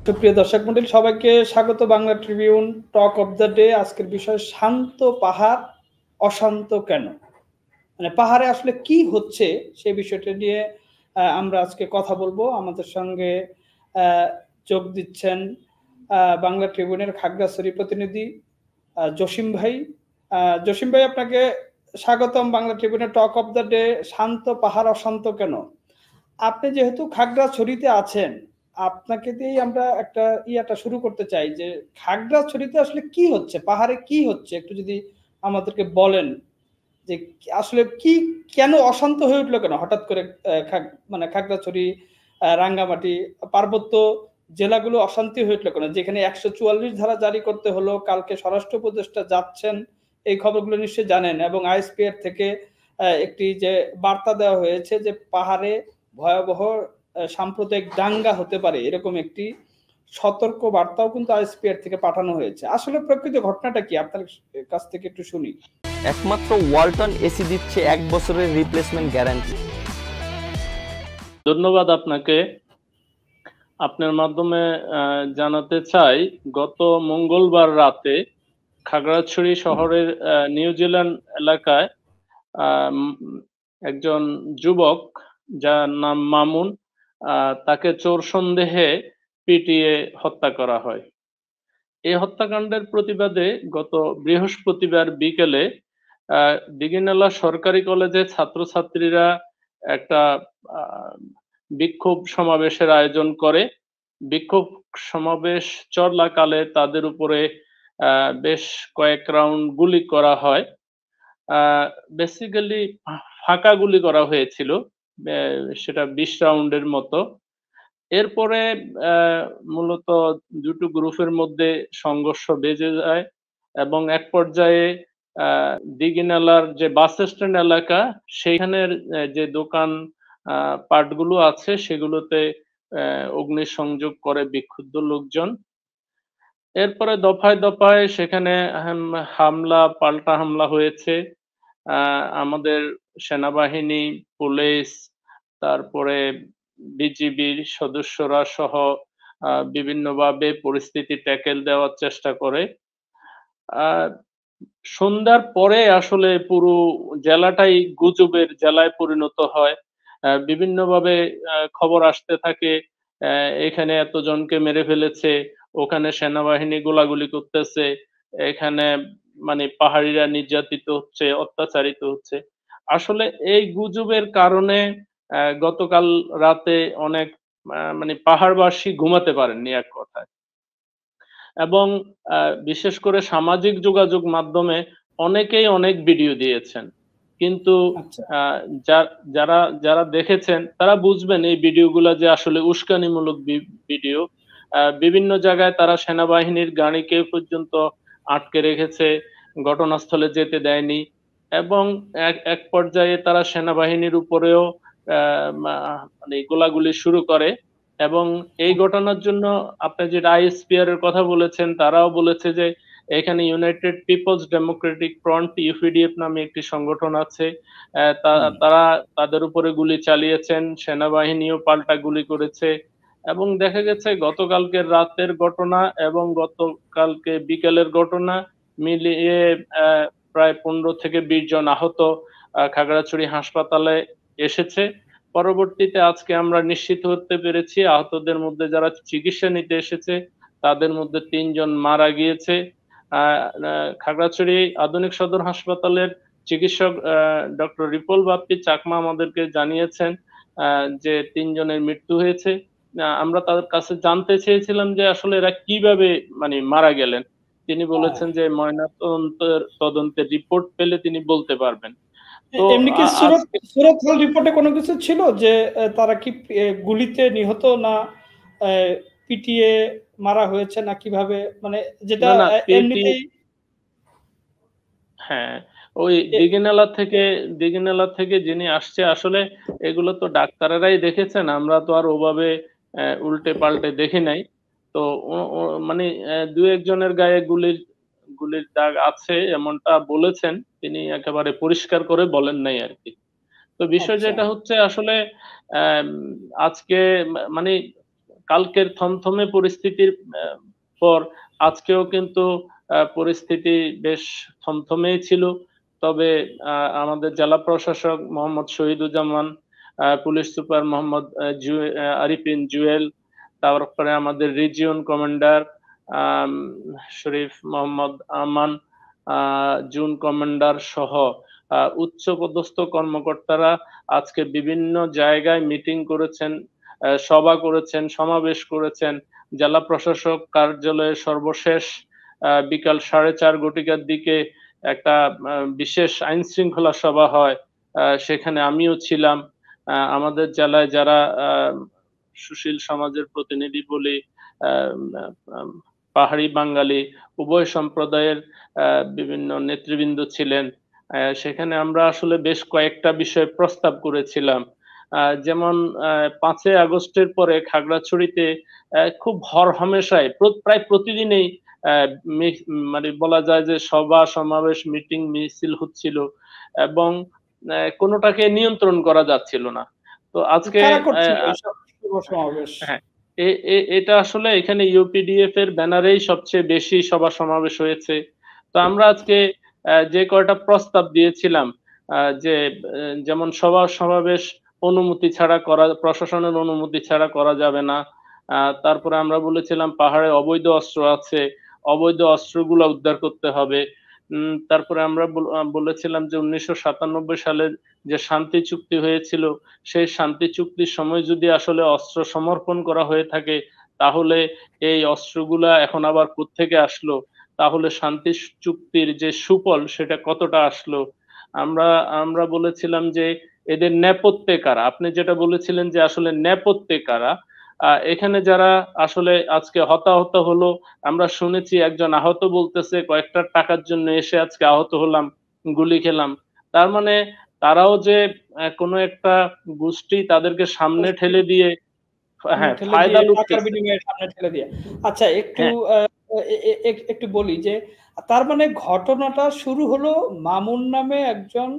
সুপ্রিয় দর্শক মণ্ডলী, সবাইকে স্বাগত Bangla Tribune talk of the day. আজকের বিষয় শান্ত পাহাড় অশান্ত কেন, মানে পাহাড়ে আসলে কি হচ্ছে সেই বিষয়টা নিয়ে আমরা আজকে কথা বলবো। আমাদের সঙ্গে যোগ দিচ্ছেন বাংলা ট্রিবিউনের খাগড়াছড়ি প্রতিনিধি জসিম ভাই। জসিম ভাই, আপনাকে স্বাগতম বাংলা ট্রিবিউনের টক অফ দ্য ডে, শান্ত পাহাড় অশান্ত কেন। আপনি যেহেতু খাগড়াছড়িতে আছেন, আপনাকে দিয়েই আমরা একটা শুরু করতে চাই যে খাগড়াছড়িতে আসলে কি হচ্ছে, পাহাড়ে কি হচ্ছে, একটু যদি আমাদেরকে বলেন যে আসলে কি, কেন অশান্ত হয়ে উঠলো, কেন হঠাৎ করে মানে খাগড়াছড়ি, রাঙ্গামাটি, পার্বত্য জেলাগুলো অশান্তি হয়ে উঠলো কেন, যেখানে 144 ধারা জারি করতে হলো। কালকে স্বরাষ্ট্র উপদেষ্টা যাচ্ছেন, এই খবরগুলো নিশ্চয়ই জানেন। এবং আইএসপিআর থেকে একটি যে বার্তা দেওয়া হয়েছে যে পাহাড়ে ভয়াবহ সাম্প্রদায়িক দাঙ্গা হতে পারে, এরকম একটি সতর্ক বার্তাও কিন্তু আইএসপিআর থেকে পাঠানো হয়েছে। আসলে প্রকৃত ঘটনাটা কি, আপনার কাছ থেকে একটু শুনি। একমাত্র ওয়ালটন এসি দিচ্ছে 1 বছরের রিপ্লেসমেন্ট গ্যারান্টি। ধন্যবাদ আপনাকে। আপনার মাধ্যমে জানাতে চাই, গত মঙ্গলবার রাতে খাগড়াছড়ি শহরের নিউজিল্যান্ড এলাকায় একজন যুবক, যার নাম মামুন, তাকে চোর সন্দেহে পিটিয়ে হত্যা করা হয়। এই হত্যাকাণ্ডের প্রতিবাদে গত বৃহস্পতিবার বিকেলে দিঘিনালা সরকারি কলেজে ছাত্রছাত্রীরা একটা বিক্ষোভ সমাবেশের আয়োজন করে। বিক্ষোভ সমাবেশ চলাকালে তাদের উপরে বেশ কয়েক রাউন্ড গুলি করা হয়। বেসিক্যালি ফাঁকা গুলি করা হয়েছিল, সেটা 20 রাউন্ডের মতো। এরপরে মূলত দুটো গ্রুপের মধ্যে সংঘর্ষ বেজে যায় এবং এক পর্যায়ে দিঘিনালার যে বাস স্ট্যান্ড এলাকা, সেইখানের যে দোকান পাটগুলো আছে সেগুলোতে অগ্নিসংযোগ করে বিক্ষুব্ধ লোকজন। এরপরে দফায় দফায় সেখানে হামলা, পাল্টা হামলা হয়েছে। আমাদের সেনাবাহিনী, পুলিশ, তারপরে বিজিবির সদস্যরা সহ বিভিন্নভাবে পরিস্থিতি ট্যাকেল দেওয়ার চেষ্টা করে। সন্ধ্যার পরে আসলে পুরো জেলাটাই গুজবের জেলায় পরিণত হয়। বিভিন্নভাবে খবর আসতে থাকে, এখানে এতজনকে মেরে ফেলেছে, ওখানে সেনাবাহিনী গোলাগুলি করতেছে, এখানে মানে পাহাড়িরা নির্যাতিত হচ্ছে, অত্যাচারিত হচ্ছে। আসলে এই গুজবের কারণে গতকাল রাতে অনেক মানে পাহাড়বাসী ঘুমাতে পারেননি, এক কথায়। এবং বিশেষ করে সামাজিক যোগাযোগ মাধ্যমে অনেকেই অনেক ভিডিও দিয়েছেন, কিন্তু যারা যারা দেখেছেন তারা বুঝবেন এই ভিডিওগুলা যে আসলে উস্কানিমূলক ভিডিও। বিভিন্ন জায়গায় তারা সেনাবাহিনীর গাড়িকে পর্যন্ত আটকে রেখেছে, ঘটনাস্থলে যেতে দেয়নি এবং এক পর্যায়ে তারা সেনাবাহিনীর উপরেও মানে গোলাগুলি শুরু করে। এবং এই ঘটনার জন্য আপনি যেটা আইএসপিআর এর কথা বলেছেন, তারাও বলেছে যে এখানে United People's Democratic Front, UPDF নামে একটি সংগঠন আছে, তারা তাদের উপরে গুলি চালিয়েছেন, সেনাবাহিনীও পাল্টা গুলি করেছে। এবং দেখা গেছে গতকালকের রাতের ঘটনা এবং গতকালকে বিকেলের ঘটনা মিলিয়ে প্রায় 15 থেকে 20 জন আহত খাগড়াছড়ি হাসপাতালে এসেছে। পরবর্তীতে আজকে আমরা নিশ্চিত হতে পেরেছি আহতদের মধ্যে যারা চিকিৎসা নিতে এসেছে তাদের মধ্যে 3 জন মারা গিয়েছে। খাগড়াছড়ি আধুনিক সদর হাসপাতালের চিকিৎসক ডক্টর রিপল বাপ্পি চাকমা আমাদেরকে জানিয়েছেন যে 3 জনের মৃত্যু হয়েছে। আমরা তাদের কাছে জানতে চেয়েছিলাম যে আসলে এরা কিভাবে মানে মারা গেলেন। তিনি বলেছেন যে তদন্তের রিপোর্ট পেলে তিনি বলতে পারবেন। এমনি কি সুরত হল রিপোর্টে কোনো কিছু ছিল যে তারা কি গুলিতে নিহত, না পিটিয়ে মারা হয়েছে, না কিভাবে, মানে যেটা এমনিতেই? হ্যাঁ, ওই দিঘিনালা থেকে যিনি আসছে, আসলে এগুলো তো ডাক্তারেরাই দেখেছেন, আমরা তো আর ওভাবে উল্টে পাল্টে দেখি নাই। তো মানে 2-1 জনের গায়ে গুলির দাগ আছে এমনটা বলেছেন, তিনি একেবারে পরিষ্কার করে বলেন নাই আরকি। তো বিষয় যেটা হচ্ছে আসলে আজকে মানে কালকের থমথমে পরিস্থিতির পর আজকেও কিন্তু পরিস্থিতি বেশ থমথমেই ছিল। তবে আমাদের জেলা প্রশাসক মোহাম্মদ শহীদুজ্জামান, পুলিশ সুপার মোহাম্মদ আরিফিন জুয়েল, তারপরে আমাদের রিজিয়ন কমান্ডার শরীফ মোহাম্মদ আমান, জুন কমান্ডার সহ উচ্চপদস্থ কর্মকর্তারা আজকে বিভিন্ন জায়গায় মিটিং করেছেন, সভা করেছেন, সমাবেশ করেছেন। জেলা প্রশাসক কার্যালয়ে সর্বশেষ বিকাল 4:30 ঘটিকার দিকে একটা বিশেষ আইন শৃঙ্খলা সভা হয়, সেখানে আমিও ছিলাম। আমাদের জেলায় যারা সুশীল সমাজের প্রতিনিধি বলি, পাহাড়ি বাঙালি উভয় সম্প্রদায়ের বিভিন্ন নেতৃবৃন্দ ছিলেন। সেখানে আমরা আসলে বেশ কয়েকটা বিষয় প্রস্তাব করেছিলাম। যেমন 5ই আগস্টের পরে খাগড়াছড়িতে খুব হরহামেশাই প্রায় প্রতিদিনই মানে বলা যায় যে সভা সমাবেশ মিটিং মিছিল হচ্ছিল এবং কোনোটাকে নিয়ন্ত্রণ করা যাচ্ছিল না। তো আজকে হ্যাঁ, এটা আসলে এখানে ইউপিডিএফ এর ব্যানারেই সবচেয়ে বেশি সভা সমাবেশ হয়েছে। তো আমরা আজকে যে কয়টা প্রস্তাব দিয়েছিলাম, যে যেমন সভা সমাবেশ অনুমতি ছাড়া করা, প্রশাসনের অনুমতি ছাড়া করা যাবে না। তারপরে আমরা বলেছিলাম পাহাড়ে অবৈধ অস্ত্র আছে, অবৈধ অস্ত্রগুলো উদ্ধার করতে হবে। তারপরে আমরা বলেছিলাম যে 1997 সালে যে শান্তি চুক্তি হয়েছিল, সেই শান্তি চুক্তির সময় যদি আসলে অস্ত্র সমর্পণ করা হয়ে থাকে, তাহলে এই অস্ত্রগুলা এখন আবার কোত্থেকে আসলো, তাহলে শান্তি চুক্তির যে সুফল সেটা কতটা আসলো। আমরা বলেছিলাম যে এদের নেপথ্যে কারা, আপনি যেটা বলেছিলেন যে আসলে নেপথ্যে কারা, এখানে যারা আসলে আজকে হতাহত হলো, আমরা শুনেছি একজন আহত বলতেছে কয়েকটা টাকার জন্য এসে আজকে আহত হলাম, গুলি খেলাম। তার মানে তারাও যে কোনো একটা গোষ্ঠী তাদেরকে সামনে ঠেলে দিয়ে হ্যাঁ ফায়দা লুটতেছে। আচ্ছা, একটু বলি যে তার মানে ঘটনাটা শুরু হলো মামুন নামে একজন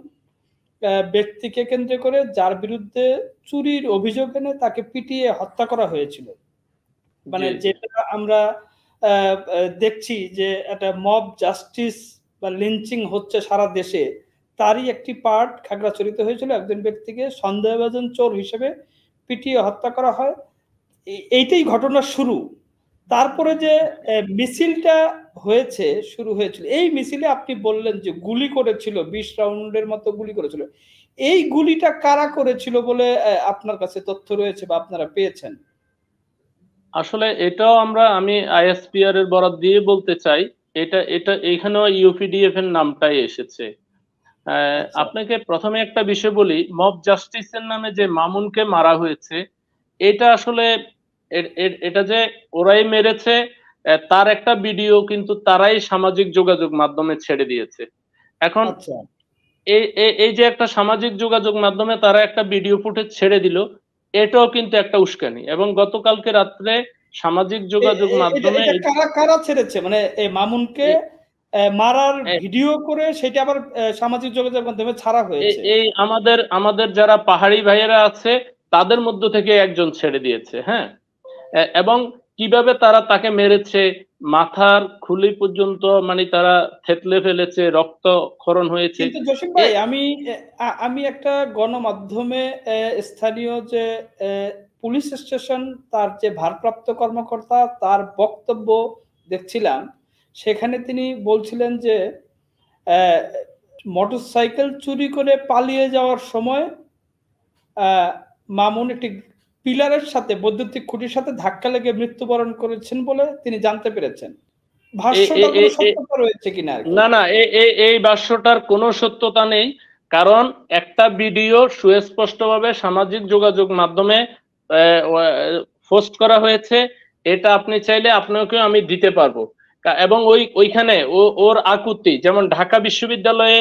ব্যক্তিকে কেন্দ্র করে, যার বিরুদ্ধে চুরির অভিযোগ এনে তাকে পিটিয়ে হত্যা করা হয়েছিল। মানে যেটা আমরা দেখছি যে একটা মব জাস্টিস বা লিঞ্চিং হচ্ছে সারা দেশে, তারই একটি পার্ট খাগড়াছড়িতে হয়েছিল। একজন ব্যক্তিকে সন্দেহভাজন চোর হিসেবে পিটিয়ে হত্যা করা হয়, এইটাই ঘটনার শুরু। তারপরে যে মিছিলটা হয়েছে, শুরু হয়েছিল, এই মিছিলে আপনি বললেন যে গুলি করেছিল, 20 রাউন্ডের মতো গুলি করেছিল। এই গুলিটা কারা করেছিল বলে আপনার কাছে তথ্য রয়েছে বা আপনারা পেয়েছেন? আসলে এটাও আমি আইএসপিআর এর বরাত দিয়ে বলতে চাই, এটা এইখানেও ইউপিডিএফ এর নামটাই এসেছে। আপনাকে প্রথমে একটা বিষয় বলি, মব জাস্টিসের নামে যে মামুনকে মারা হয়েছে, এটা আসলে এটা যে ওরাই মেরেছে তার একটা ভিডিও কিন্তু তারাই সামাজিক যোগাযোগ মাধ্যমে ছেড়ে দিয়েছে। এখন এই যে একটা সামাজিক যোগাযোগ মাধ্যমে তারা একটা ভিডিও ফুটেজ ছেড়ে দিল, এটাও কিন্তু একটা উস্কানি। এবং গতকালকে রাত্রে সামাজিক যোগাযোগ মাধ্যমে কারা ছেড়েছে, মানে মামুনকে মারার ভিডিও করে সেটা আবার সামাজিক যোগাযোগ মাধ্যমে ছাড়া হয়েছে? এই আমাদের যারা পাহাড়ি ভাইয়েরা আছে তাদের মধ্য থেকে একজন ছেড়ে দিয়েছে। হ্যাঁ, এবং কিভাবে তারা তাকে মেরেছে, মাথার খুলি পর্যন্ত মানে তারা থেতলে ফেলেছে, রক্তক্ষরণ হয়েছে। কিন্তু জসিম ভাই, আমি একটা গণমাধ্যমে স্থানীয় যে পুলিশ স্টেশন, তার যে ভারপ্রাপ্ত কর্মকর্তা, তার বক্তব্য দেখছিলাম। সেখানে তিনি বলছিলেন যে মোটরসাইকেল চুরি করে পালিয়ে যাওয়ার সময় মামুন একটি পিলারের সাথে, বৈদ্যুতিক খুঁটির সাথে ধাক্কা লেগে মৃত্যুবরণ করেছেন বলে তিনি জানতে পেরেছেন। ভাষ্যটা কোনো সত্যতা রয়েছে কিনা? না, এই ভাষ্যটার কোনো সত্যতা নেই, কারণ একটা ভিডিও সুস্পষ্টভাবে সামাজিক যোগাযোগ মাধ্যমে পোস্ট করা হয়েছে। এটা আপনি চাইলে আপনাকেও আমি দিতে পারবো। এবং ওইখানে ওর আকুতি, যেমন ঢাকা বিশ্ববিদ্যালয়ে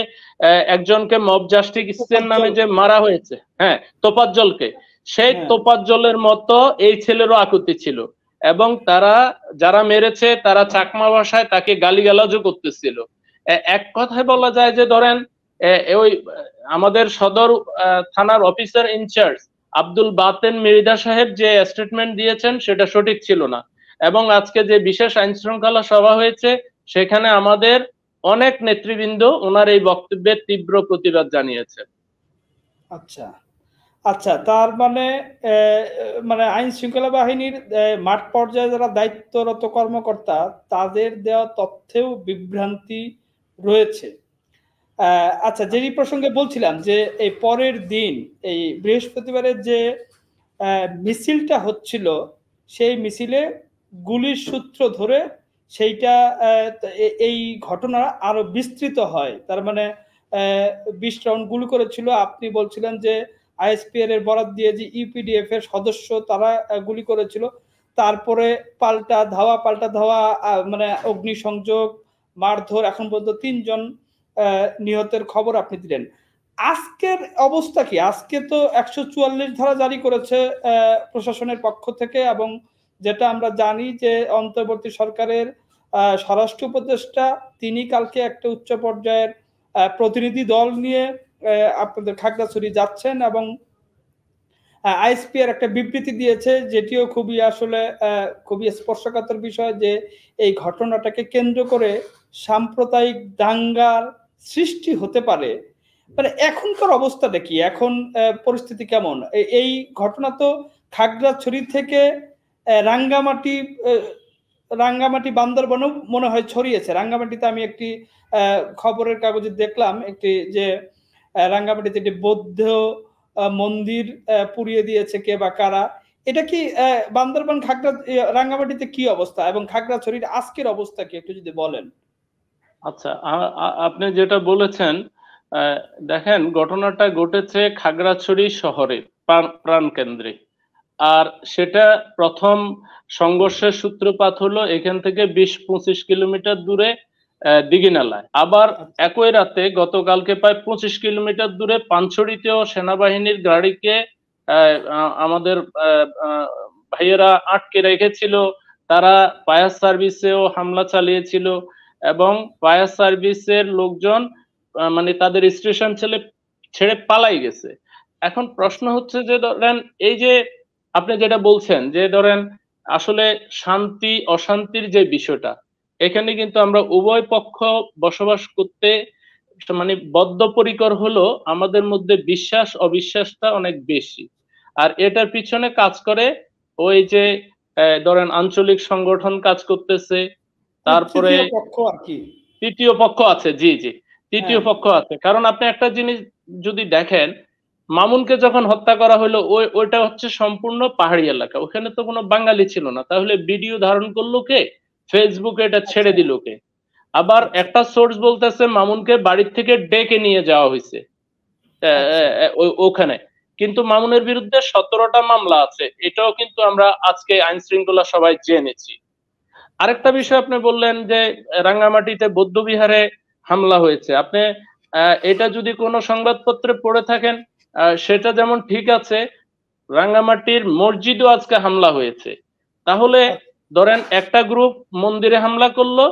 একজনকে মব জাস্টিসের নামে যে মারা হয়েছে, হ্যাঁ, তোফাজ্জলকে, সেই তোফাজ্জলের মতো এই ছেলেরও আকুতি ছিল। এবং তারা যারা মেরেছে তারা চাকমা ভাষায় তাকে গালিগালাজও করতেছিল। এক কথায় বলা যায় যে ধরেন ওই আমাদের সদর থানার অফিসার ইনচার্জ আব্দুল বাতেন মির্জা সাহেব যে স্টেটমেন্ট দিয়েছেন সেটা সঠিক ছিল না, এবং আজকে যে বিশেষ আইন শৃঙ্খলা সভা হয়েছে সেখানে আমাদের অনেক নেতৃবৃন্দ ওনার এই বক্তব্যের তীব্র প্রতিবাদ জানিয়েছে। আচ্ছা আচ্ছা, তার মানে মানে আইন শৃঙ্খলা বাহিনীর মাঠ পর্যায়ে যারা দায়িত্বরত কর্মকর্তা তাদের দেওয়া তথ্যেও বিভ্রান্তি রয়েছে। আচ্ছা, যেই প্রসঙ্গে বলছিলাম যে এই পরের দিন এই বৃহস্পতিবারের যে মিছিলটা হচ্ছিল সেই মিছিলে গুলির সূত্র ধরে সেইটা এই ঘটনা আরো বিস্তৃত হয়। তার মানে 20 রাউন্ড গুলি করেছিল। আপনি বলছিলেন যে আইএসপিআর এর বরাত দিয়ে যে ইউপিডিএফ এর সদস্য তারা গুলি করেছিল, তারপরে পাল্টা ধাওয়া মানে অগ্নিসংযোগ, মারধর, এখন পর্যন্ত 3 জন নিহতের খবর আপনি দিলেন। আজকের অবস্থা কি? আজকে তো 144 ধারা জারি করেছে প্রশাসনের পক্ষ থেকে, এবং যেটা আমরা জানি যে অন্তর্বর্তী সরকারের স্বরাষ্ট্র উপদেষ্টা তিনি কালকে একটা উচ্চ পর্যায়ের প্রতিনিধি দল নিয়ে আপনাদের খাগড়াছড়ি যাচ্ছেন, এবং আইএসপিআর একটা বিবৃতি দিয়েছে যেটিও খুবই আসলে খুবই স্পর্শকাতর বিষয়, যে এই ঘটনাটাকে কেন্দ্র করে সাম্প্রদায়িক দাঙ্গার সৃষ্টি হতে পারে। মানে এখনকার অবস্থাটা কি? এখন পরিস্থিতি কেমন? এই ঘটনা তো খাগড়াছড়ি থেকে রাঙ্গামাটি বান্দরবনেও মনে হয় ছড়িয়েছে। রাঙ্গামাটিতে আমি একটি খবরের কাগজে দেখলাম একটি যে রাঙ্গামাটিতে একটি বৌদ্ধ মন্দির পুড়িয়ে দিয়েছে কে বা কারা। এটা কি বান্দরবান রাঙ্গামাটিতে কি অবস্থা, এবং খাগড়াছড়ির আজকের অবস্থা কি একটু যদি বলেন? আচ্ছা, আপনি যেটা বলেছেন, দেখেন ঘটনাটা ঘটেছে খাগড়াছড়ি শহরে, প্রাণ কেন্দ্রে। আর সেটা প্রথম সংঘর্ষের সূত্রপাত হলো এখান থেকে 20-25 কিলোমিটার দূরে দিঘিনালায়। আবার একই রাতে গতকালকে প্রায় 25 কিলোমিটার দূরে পানছড়িতেও সেনাবাহিনীর গাড়িকে আমাদের ভাইয়েরা আটকে রেখেছিল। তারা ফায়ার সার্ভিসেও হামলা চালিয়েছিল, এবং ফায়ার সার্ভিসের লোকজন মানে তাদের স্টেশন ছেড়ে পালাই গেছে। এখন প্রশ্ন হচ্ছে যে ধরেন এই যে আপনি যেটা বলছেন যে ধরেন আসলে শান্তি অশান্তির যে বিষয়টা, এখানে কিন্তু আমরা উভয় পক্ষ বসবাস করতে মানে বদ্ধপরিকর হলো আমাদের মধ্যে বিশ্বাস অবিশ্বাসটা অনেক বেশি। আর এটার পিছনে কাজ করে ওই যে ধরেন আঞ্চলিক সংগঠন কাজ করতেছে, তারপরে তৃতীয় পক্ষ আছে। জি জি, তৃতীয় পক্ষ আছে। কারণ আপনি একটা জিনিস যদি দেখেন, মামুনকে যখন হত্যা করা হলো ওইটা হচ্ছে সম্পূর্ণ পাহাড়ি এলাকা, ওখানে তো কোনো বাঙালি ছিল না, তাহলে ভিডিও ধারণ করলো কে? ফেসবুকে এটা ছেড়ে দিল কে? আবার একটা সোর্স বলতেছে মামুনকে বাড়ির থেকে ডেকে নিয়ে যাওয়া হয়েছে ওখানে, কিন্তু মামুনের বিরুদ্ধে 17টা মামলা আছে। এটাও কিন্তু আমরা আজকে আইন শৃঙ্খলা সবাই জেনেছি। আরেকটা বিষয় আপনি বললেন যে রাঙ্গামাটিতে বৌদ্ধবিহারে হামলা হয়েছে। আপনি এটা যদি কোনো সংবাদপত্রে পড়ে থাকেন সেটা যেমন ঠিক আছে, রাঙ্গামাটির মসজিদও আজকে হামলা হয়েছে। তাহলে ধরেন একটা গ্রুপ মন্দিরে হামলা করলো,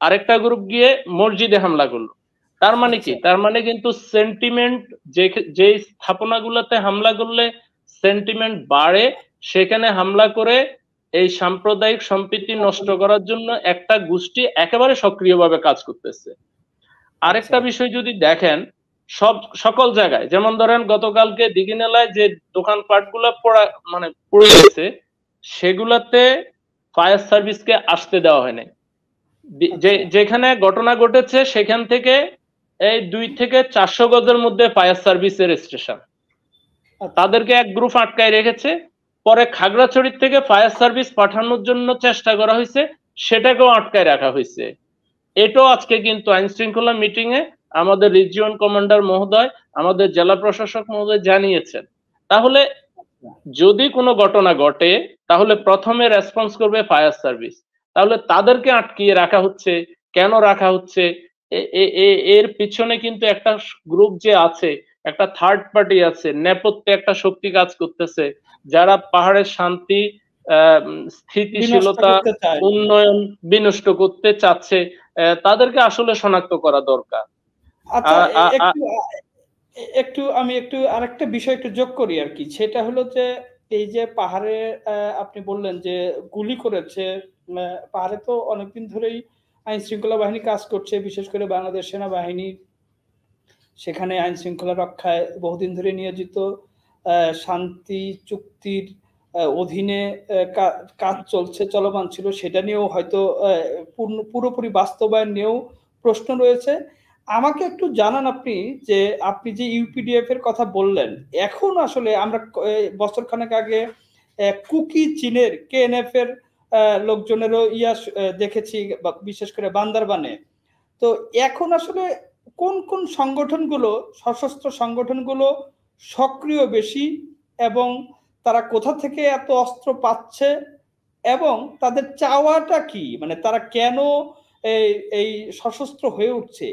আরেকটা গ্রুপ গিয়ে মসজিদে হামলা করলো। তার মানে কি? তার মানে কিন্তু সেন্টিমেন্ট, যে স্থাপনাগুলোতে হামলা করলে সেন্টিমেন্ট বাড়ে, সেখানে হামলা করে এই সাম্প্রদায়িক সম্প্রীতি নষ্ট করার জন্য একটা গোষ্ঠী একেবারে সক্রিয়ভাবে কাজ করতেছে। আরেকটা বিষয় যদি দেখেন, সকল জায়গায় যেমন ধরেন গতকালকে দিঘিনালায় যে দোকানপাট গুলা পড়ে গেছে, সেগুলাতে ফায়ার সার্ভিসকে আসতে দেওয়া হয়নি। যেখানে ঘটনা ঘটেছে সেখান থেকে এই 2 থেকে 400 গজের মধ্যে ফায়ার সার্ভিসের স্টেশন, তাদেরকে এক গ্রুপ আটকায় রেখেছে। পরে খাগড়াছড়ি থেকে ফায়ার সার্ভিস পাঠানোর জন্য চেষ্টা করা হয়েছে, সেটাকেও আটকায় রাখা হয়েছে। এটাও আজকে কিন্তু আইন শৃঙ্খলা মিটিং এ আমাদের রিজিয়ন কমান্ডার মহোদয়, আমাদের জেলা প্রশাসক মহোদয় জানিয়েছেন। তাহলে যদি কোনো ঘটনা ঘটে তাহলে প্রথমে রেসপন্স করবে ফায়ার সার্ভিস। তাহলে তাদেরকে আটকিয়ে রাখা হচ্ছে, কেন রাখা হচ্ছে? এর পিছনে কিন্তু একটা গ্রুপ যে আছে, একটা থার্ড পার্টি আছে, নেপথ্যে একটা শক্তি কাজ করতেছে, যারা পাহাড়ের শান্তি স্থিতিশীলতা উন্নয়ন বিনষ্ট করতে চাচ্ছে। তাদেরকে আসলে শনাক্ত করা দরকার। আমি একটু আরেকটা বিষয় একটু যোগ করি আরকি। সেটা হলো যে এই যে পাহাড়ে আপনি বললেন যে গুলি করেছে, ম্যা পাহাড়ে তো অনেকদিন ধরেই আইন শৃঙ্খলা বাহিনী কাজ করছে। বিশেষ করে বাংলাদেশ সেনাবাহিনী সেখানে আইন শৃঙ্খলা রক্ষায় বহুদিন ধরে নিয়োজিত। শান্তি চুক্তির অধীনে কাজ চলমান ছিল। সেটা নিয়েও হয়তো পুরোপুরি বাস্তবায়ন নিয়েও প্রশ্ন রয়েছে। আমাকে একটু জানান আপনি যে, আপনি যে ইউপিডিএফ এর কথা বললেন, এখন আসলে আমরা বছরখানেক আগে কুকি চীনের কেএনএফ এর লোকজনেরও দেখেছি, বিশেষ করে বান্দরবানে। তো এখন আসলে কোন সংগঠনগুলো, সশস্ত্র সংগঠনগুলো সক্রিয় বেশি, এবং তারা কোথা থেকে এত অস্ত্র পাচ্ছে, এবং তাদের চাওয়াটা কি? মানে তারা কেন এই সশস্ত্র হয়ে উঠছে?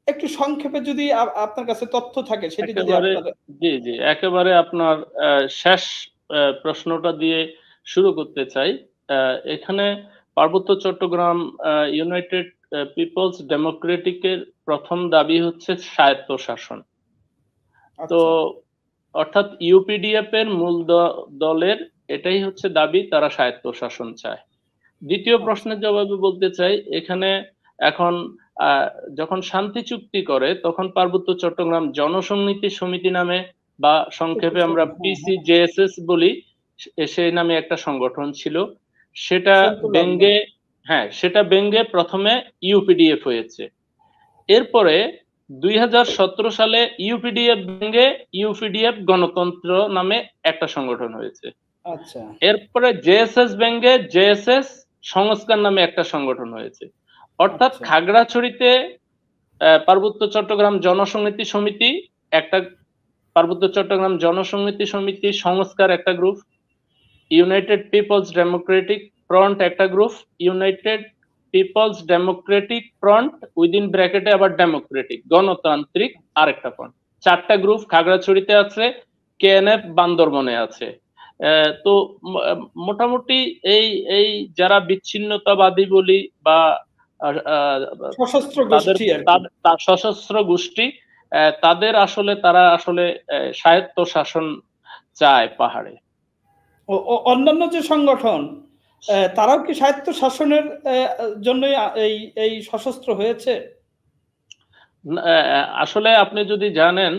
একটু সংক্ষেপে যদি আপনার কাছে তথ্য থাকে সেটি যদি একেবারে আপনার। জি, একেবারে আপনার শেষ প্রশ্নটা দিয়ে শুরু করতে চাই। এখানে পার্বত্য চট্টগ্রাম ইউনাইটেড পিপলস ডেমোক্রেটিক এর ১ম দাবি হচ্ছে স্বায়ত্তশাসন। তো আচ্ছা, অর্থাৎ ইউপিডিএফ এর মূল দলের এটাই হচ্ছে দাবি, তারা স্বায়ত্তশাসন চায়। দ্বিতীয় আচ্ছা, প্রশ্নের জবাবে বলতে চাই, এখানে এখন আহ, যখন শান্তি চুক্তি করে তখন পার্বত্য চট্টগ্রাম জনসংহতি সমিতি নামে, বা সংক্ষেপে আমরা হ্যাঁ, হ্যাঁ, পিসিজেএসএস বলি, সেই নামে একটা সংগঠন ছিল। সেটা সেন্ট্রাল আর্মি। ব্যঙ্গে, হ্যাঁ সেটা ব্যঙ্গে প্রথমে ইউপিডিএফ হয়েছে। এরপরে ২০১৭ সালে ইউপিডিএফ ব্যঙ্গে ইউপিডিএফ গণতন্ত্র নামে একটা সংগঠন হয়েছে। আচ্ছা, এরপরে জেএসএস ব্যঙ্গে জেএসএস সংস্কার নামে একটা সংগঠন হয়েছে। অর্থাৎ আচ্ছা, খাগড়াছড়িতে পার্বত্য চট্টগ্রাম জনসংহতি সমিতি একটা, পার্বত্য চট্টগ্রাম জনসংহতি সমিতি সংস্কার একটা group, United People's Democratic Front একটা group, United People's Democratic Front within ব্র্যাকেটে আবার ডেমোক্রেটিক গণতান্ত্রিক আরেকটা ফ্রন্ট, 4টা গ্রুপ খাগড়াছড়িতে আছে, কেএনএফ বান্দরবনে আছে। তো মোটামুটি এই এই যারা বিচ্ছিন্নতাবাদী বলি বা সশস্ত্র তাদের গোষ্ঠী আর কি। সশস্ত্র গোষ্ঠী, তারা আসলে স্বায়ত্ত শাসন চায় পাহাড়ে। অন্যান্য যে সংগঠন, তারাও কি স্বায়ত্ত শাসনের জন্যই এই সশস্ত্র হয়েছে? আসলে আপনি যদি জানেন,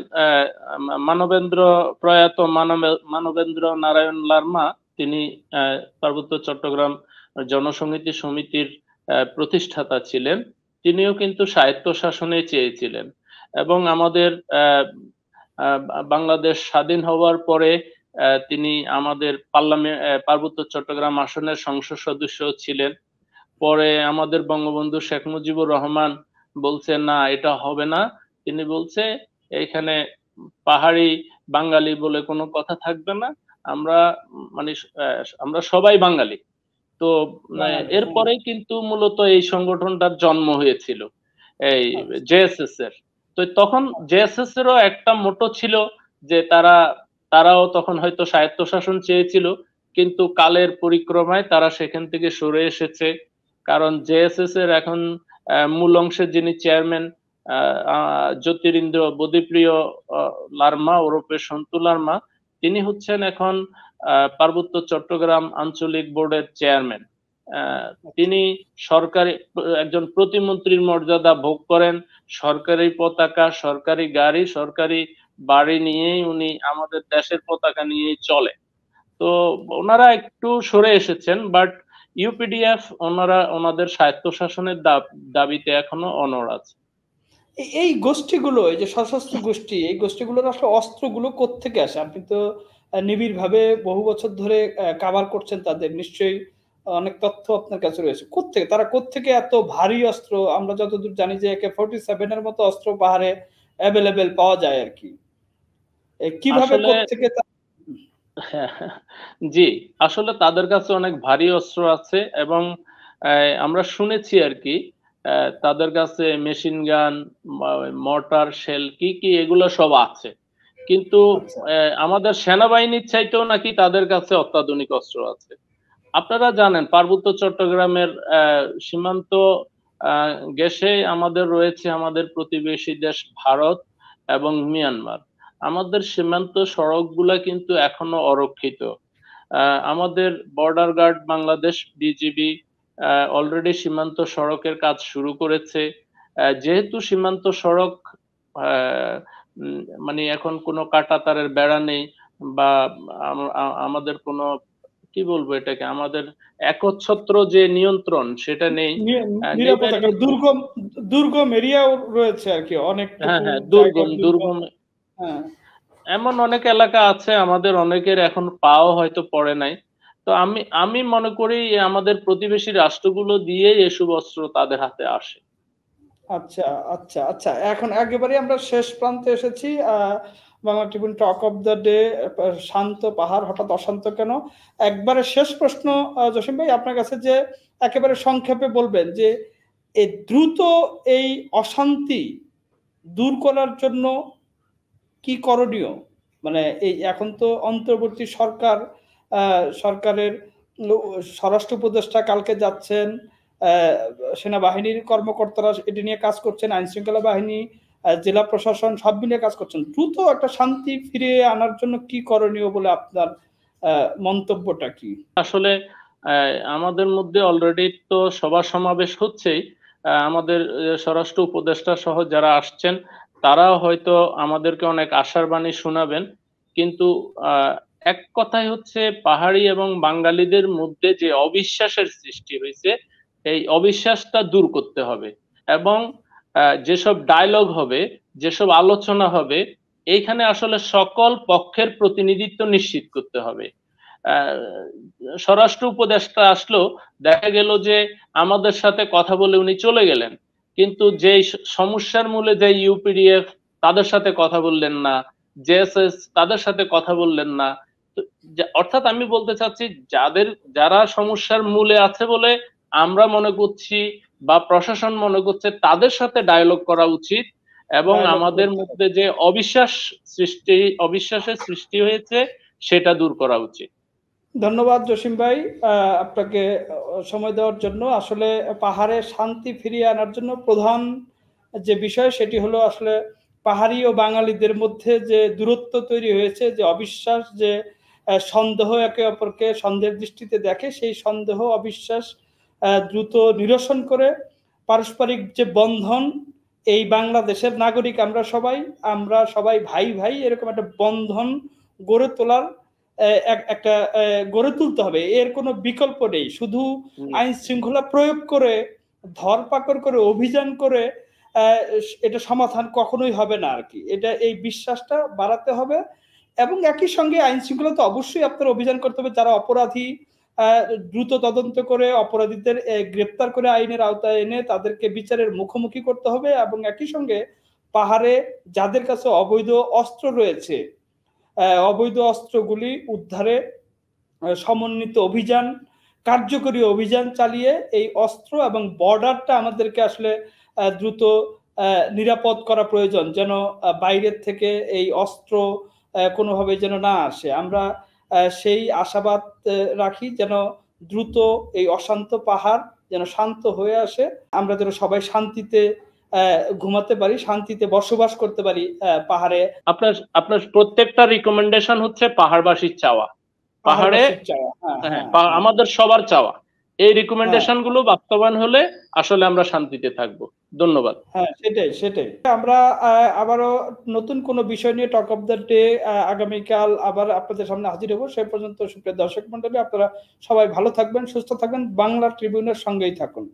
মানবেন্দ্র, প্রয়াত মানবেন্দ্র নারায়ণ লারমা, তিনি পার্বত্য চট্টগ্রাম জনসংহতি সমিতির প্রতিষ্ঠাতা ছিলেন। তিনিও কিন্তু স্বায়ত্তশাসনে চেয়েছিলেন, এবং আমাদের বাংলাদেশ স্বাধীন হওয়ার পরে তিনি আমাদের পার্বত্য চট্টগ্রাম আসনের সংসদ সদস্য ছিলেন। পরে আমাদের বঙ্গবন্ধু শেখ মুজিবুর রহমান বলছে না এটা হবে না, তিনি বলছে এখানে পাহাড়ি বাঙালি বলে কোনো কথা থাকবে না, আমরা মানে আমরা সবাই বাঙালি। তো বাঙালি, হ্যাঁ। এরপরে কিন্তু মূলত এই সংগঠনটার জন্ম হয়েছিল, এই আচ্ছা, জেএসএস এর। তো তখন জেএসএস এরও একটা মোটো ছিল যে তারাও তখন হয়তো স্বায়ত্তশাসন চেয়েছিল, কিন্তু কালের পরিক্রমায় তারা সেখান থেকে সরে এসেছে। কারণ জেএসএস এর এখন মূল অংশের যিনি চেয়ারম্যান, জ্যোতিরিন্দ্র বদ্বীপ্রিয় লারমা ওরফে সন্তু লারমা, তিনি হচ্ছেন এখন পার্বত্য চট্টগ্রাম আঞ্চলিক বোর্ডের চেয়ারম্যান। তিনি সরকারি একজন প্রতিমন্ত্রীর মর্যাদা ভোগ করেন, সরকারি পতাকা, সরকারি গাড়ি, সরকারি বাড়ি নিয়েই উনি আমাদের দেশের পতাকা নিয়েই চলে। তো ওনারা একটু সরে এসেছেন, বাট ইউপিডিএফ ওনাদের স্বায়ত্তশাসনের দাবিতে এখনো অনড় আছে। এই গোষ্ঠীগুলো, এই যে সশস্ত্র গোষ্ঠী, এই গোষ্ঠীগুলোর আসলে অস্ত্রগুলো কোত্থেকে আসে? আপনি তো নিবিড়ভাবে বহু বছর ধরে কাভার করছেন তাদের, নিশ্চয়ই অনেক তথ্য আপনার কাছে রয়েছে। কোত্থেকে তারা, কোত্থেকে এত ভারী অস্ত্র? আমরা যতদূর জানি যে AK-47 এর মতো অস্ত্র পাহাড়ে অ্যাভেলেবেল পাওয়া যায় আর কি। কিভাবে আসলে কোত্থেকে জি, আসলে তাদের কাছে অনেক ভারী অস্ত্র আছে, এবং আমরা শুনেছি আর কি, তাদের কাছে মেশিন গান, মর্টার শেল কি কি এগুলো সব আছে। কিন্তু আচ্ছা, আমাদের সেনাবাহিনীর চাইতেও নাকি তাদের কাছে অত্যাধুনিক অস্ত্র আছে। আপনারা জানেন পার্বত্য চট্টগ্রামের সীমান্ত ঘেঁষে আমাদের রয়েছে আমাদের প্রতিবেশী দেশ ভারত, এবং মিয়ানমার। আমাদের সীমান্ত সড়কগুলা কিন্তু এখনো অরক্ষিত। আমাদের Border Guard Bangladesh BGB already সীমান্ত সড়কের কাজ শুরু করেছে। যেহেতু সীমান্ত সড়ক মানে এখন কোনো কাঁটাতারের বেড়া নেই বা আমাদের কোনো কি বলবো এটাকে, আমাদের একচ্ছত্র যে নিয়ন্ত্রণ সেটা নেই। নিরাপত্তা দুর্গম দুর্গম এরিয়াও রয়েছে আর কি, অনেক দুর্গম হ্যাঁ, এমন অনেক এলাকা আছে আমাদের অনেকের এখন পাও হয়তো পড়ে নাই। তো আমি মনে করি আমাদের প্রতিবেশী রাষ্ট্রগুলো দিয়ে এসব অস্ত্র তাদের হাতে আসে। আচ্ছা আচ্ছা আচ্ছা, এখন একেবারে আমরা শেষ প্রান্তে এসেছি। Bangla Tribune talk of the day, শান্ত পাহাড় হঠাৎ অশান্ত কেন? একবারে শেষ প্রশ্ন জসিম ভাই আপনার কাছে, যে একেবারে সংক্ষেপে বলবেন যে এই দ্রুত এই অশান্তি দূর করার জন্য কি করণীয়? মানে এই এখন তো অন্তর্বর্তী সরকারের স্বরাষ্ট্র উপদেষ্টা কালকে যাচ্ছেন, সেনাবাহিনীর কর্মকর্তারা এটি নিয়ে কাজ করছেন, আইন শৃঙ্খলা বাহিনী, জেলা প্রশাসন সব মিলিয়ে কাজ করছেন। দ্রুত একটা শান্তি ফিরিয়ে আনার জন্য কি করণীয় বলে আপনার মন্তব্যটা কি? আসলে আমাদের মধ্যে অলরেডি তো সভা সমাবেশ হচ্ছেই। আমাদের স্বরাষ্ট্র উপদেষ্টা সহ যারা আসছেন তারাও হয়তো আমাদেরকে অনেক আশার বাণী শোনাবেন। কিন্তু এক কথাই হচ্ছে পাহাড়ি এবং বাঙালিদের মধ্যে যে অবিশ্বাসের সৃষ্টি হয়েছে, এই অবিশ্বাসটা দূর করতে হবে এবং যেসব ডায়লগ হবে, যেসব আলোচনা হবে, এইখানে আসলে সকল পক্ষের প্রতিনিধিত্ব নিশ্চিত করতে হবে। স্বরাষ্ট্র উপদেষ্টা আসলো, দেখা গেল যে আমাদের সাথে কথা বলে উনি চলে গেলেন, কিন্তু যে সমস্যার মূলে যে ইউপিডিএফ তাদের সাথে কথা বললেন না, জেএসএস তাদের সাথে কথা বললেন না। অর্থাৎ আমি বলতে চাচ্ছি যারা সমস্যার মূলে আছে বলে আমরা মনে করছি বা প্রশাসন মনে করছে তাদের সাথে ডায়ালগ করা উচিত এবং আমাদের মধ্যে যে অবিশ্বাসের সৃষ্টি হয়েছে সেটা দূর করা উচিত। ধন্যবাদ জসিম ভাই আপনাকে সময় দেওয়ার জন্য। আসলে পাহাড়ে শান্তি ফিরিয়ে আনার জন্য প্রধান যে বিষয় সেটি হলো আসলে পাহাড়ি ও বাঙালিদের মধ্যে যে দূরত্ব তৈরি হয়েছে, যে অবিশ্বাস, যে সন্দেহ, একে অপরকে সন্দেহের দৃষ্টিতে দেখে, সেই সন্দেহ অবিশ্বাস দ্রুত নিরসন করে পারস্পরিক যে বন্ধন, এই বাংলাদেশের নাগরিক আমরা সবাই ভাই ভাই, এরকম একটা বন্ধন গড়ে তোলার একটা গড়ে তুলতে হবে। এর কোনো বিকল্প নেই। শুধু আইন শৃঙ্খলা প্রয়োগ করে, ধরপাকড় করে, অভিযান করে এটা সমাধান কখনোই হবে না আর কি। এটা এই বিশ্বাসটা বাড়াতে হবে এবং একই সঙ্গে আইন শৃঙ্খলা তো অবশ্যই আপনার অভিযান করতে হবে। যারা অপরাধী দ্রুত তদন্ত করে অপরাধীদের গ্রেপ্তার করে আইনের আওতায় এনে তাদেরকে বিচারের মুখোমুখি করতে হবে এবং একই সঙ্গে পাহাড়ে যাদের কাছে অবৈধ অস্ত্র রয়েছে, অবৈধ অস্ত্রগুলি উদ্ধারে সমন্বিত অভিযান, কার্যকরী অভিযান চালিয়ে এই অস্ত্র এবং বর্ডারটা আমাদেরকে আসলে দ্রুত নিরাপদ করা প্রয়োজন, যেন বাইরের থেকে এই অস্ত্র কোনোভাবে যেন না আসে। আমরা সেই আশাবাদ রাখি যেন দ্রুত এই অশান্ত পাহাড় যেন শান্ত হয়ে আসে, আমরা যেন সবাই শান্তিতে ঘুমাতে পারি, শান্তিতে বসবাস করতে পারি পাহাড়ে। আপনার প্রত্যেকটা রিকমেন্ডেশন হচ্ছে পাহাড়বাসীর চাওয়া, পাহাড়ে আমাদের সবার চাওয়া। এই রিকমেন্ডেশন গুলো বাস্তবায়ন হলে আসলে আমরা শান্তিতে থাকবো। ধন্যবাদ। হ্যাঁ, সেটাই আমরা আবারও নতুন কোনো বিষয় নিয়ে টক অফ দ্য ডে আগামীকাল আবার আপনাদের সামনে হাজির হবো। সে পর্যন্ত সুপ্রিয় দর্শক মন্ডলী, আপনারা সবাই ভালো থাকবেন, সুস্থ থাকবেন, বাংলা ট্রিবিউনের সঙ্গেই থাকুন।